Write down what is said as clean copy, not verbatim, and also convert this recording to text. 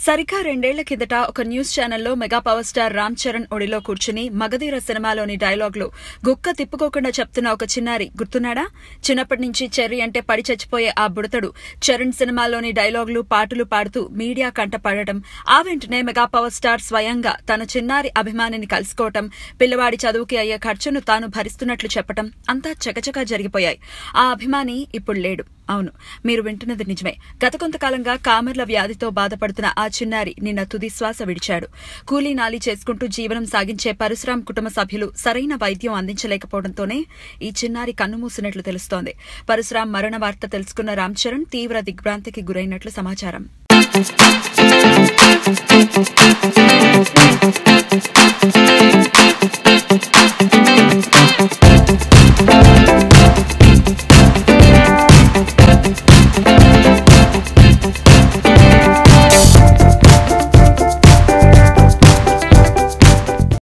సరిగ్గా 2 ఏళ్ల కిందట ఒక న్యూస్ ఛానల్లో mega power star Ram Charan ఒడిలో కూర్చుని మగధీర సినిమాలోని డైలాగులు గుక్క తిప్పుకోకుండా చెప్తున్న ఒక చిన్నారి గుర్తున్నాడా? చిన్నప్పటి నుంచి చెర్రీ అంటే పడి చచ్చిపోయే ఆ బుడతడు చరణ్ సినిమాలోని డైలాగులు పాటలు పాడుతూ మీడియా కంటపడటం, ఆ వెంటనే మెగా పవర్ స్టార్ స్వయంగా తన చిన్నారి అభిమానిని కలుసుకోవటం, పిల్లవాడి చదువుకి అయ్యే ఖర్చును తాను భరిస్తున్నట్లు చెప్పటం అంతా చకచకా జరిగిపోయాయి. ఆ అభిమాని ఇప్పుడు లేడు. అవును, మీరు వింటున్నది నిజమే. గత కొంతకాలంగా కామెర్ల వ్యాధితో బాధపడుతున్న ఆ చిన్నారి నిన్న తుది శ్వాస విడిచాడు. కూలీ నాలీ చేసుకుంటూ జీవనం సాగించే పరశురాం కుటుంబ సభ్యులు సరైన వైద్యం అందించలేకపోవడంతోనే ఈ చిన్నారి కన్నుమూసినట్లు తెలుస్తోంది. పరశురాం మరణ వార్త తెలుసుకున్న రామ్ చరణ్ తీవ్ర దిగ్భ్రాంతికి గురైనట్లు సమాచారం.